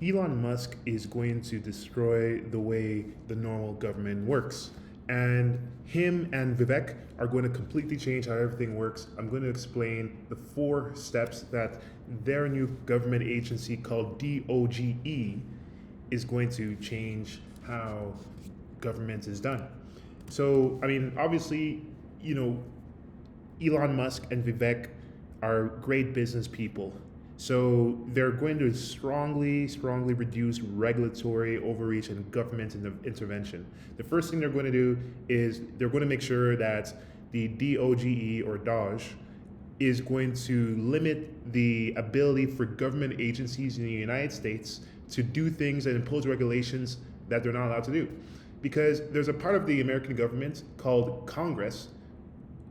Elon Musk is going to destroy the way the normal government works. And him and Vivek are going to completely change how everything works. I'm going to explain the 4 steps that their new government agency called DOGE is going to change how government is done. So, I mean, obviously, Elon Musk and Vivek are great business people. So they're going to strongly reduce regulatory overreach and government intervention. The first thing they're going to do is they're going to make sure that the DOGE or DOGE is going to limit the ability for government agencies in the United States to do things and impose regulations that they're not allowed to do. Because there's a part of the American government called Congress,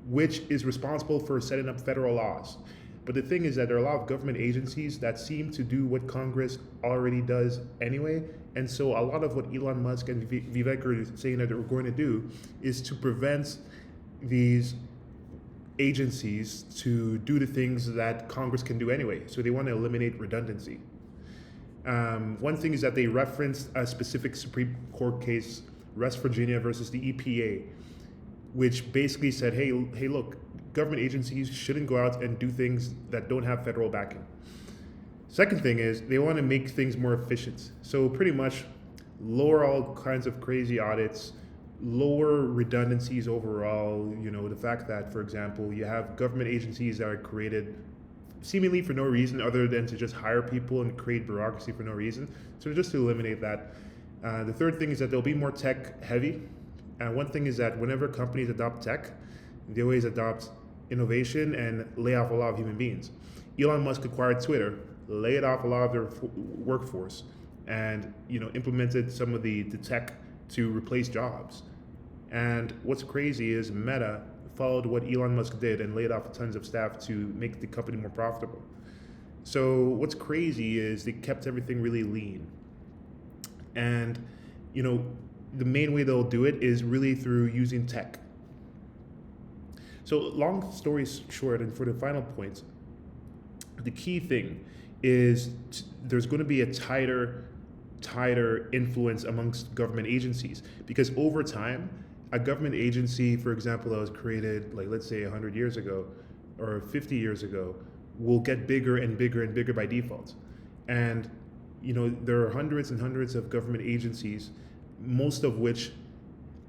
which is responsible for setting up federal laws. But the thing is that there are a lot of government agencies that seem to do what Congress already does anyway. And so a lot of what Elon Musk and Vivek are saying that they're going to do is to prevent these agencies to do the things that Congress can do anyway. So they want to eliminate redundancy. One thing is that they referenced a specific Supreme Court case, West Virginia versus the EPA, which basically said, hey, look, government agencies shouldn't go out and do things that don't have federal backing. Second thing is they want to make things more efficient. So pretty much lower all kinds of crazy audits, lower redundancies overall. The fact that, for example, you have government agencies that are created seemingly for no reason other than to just hire people and create bureaucracy for no reason. So just to eliminate that. The third thing is that they'll be more tech heavy. One thing is that whenever companies adopt tech, they always adopt innovation and lay off a lot of human beings. Elon Musk acquired Twitter, laid off a lot of their workforce, and implemented some of the tech to replace jobs. And what's crazy is Meta followed what Elon Musk did and laid off tons of staff to make the company more profitable. So what's crazy is they kept everything really lean. And the main way they'll do it is really through using tech. So long story short, and for the final point, the key thing is there's going to be a tighter influence amongst government agencies, because over time, a government agency, for example, that was created, like let's say 100 years ago or 50 years ago, will get bigger and bigger and bigger by default. And there are hundreds and hundreds of government agencies, most of which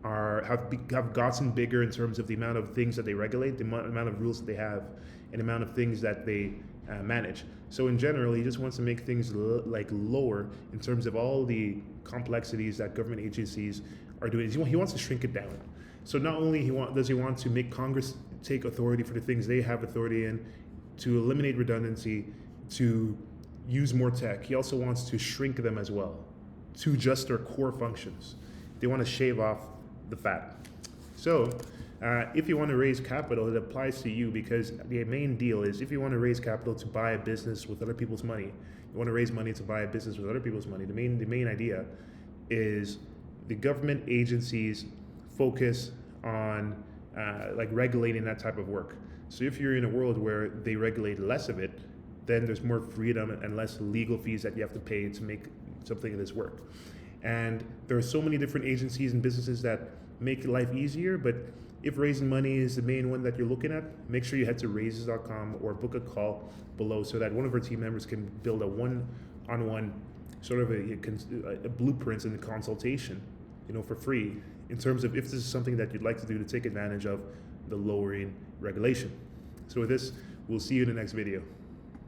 have gotten bigger in terms of the amount of things that they regulate, the amount of rules that they have, and the amount of things that they manage. So in general, he just wants to make things lower in terms of all the complexities that government agencies are doing. He wants to shrink it down. So not only does he want to make Congress take authority for the things they have authority in, to eliminate redundancy, to use more tech, he also wants to shrink them as well to just their core functions. They want to shave off the fat. So if you want to raise capital, it applies to you, because the main deal is if you want to raise capital to buy a business with other people's money, you want to raise money to buy a business with other people's money, the main idea is the government agencies focus on regulating that type of work. So if you're in a world where they regulate less of it, then there's more freedom and less legal fees that you have to pay to make something of this work. And there are so many different agencies and businesses that make life easier, but if raising money is the main one that you're looking at, make sure you head to raises.com or book a call below so that one of our team members can build a one-on-one sort of a blueprint and a consultation, for free, in terms of if this is something that you'd like to do to take advantage of the lowering regulation. So with this, we'll see you in the next video.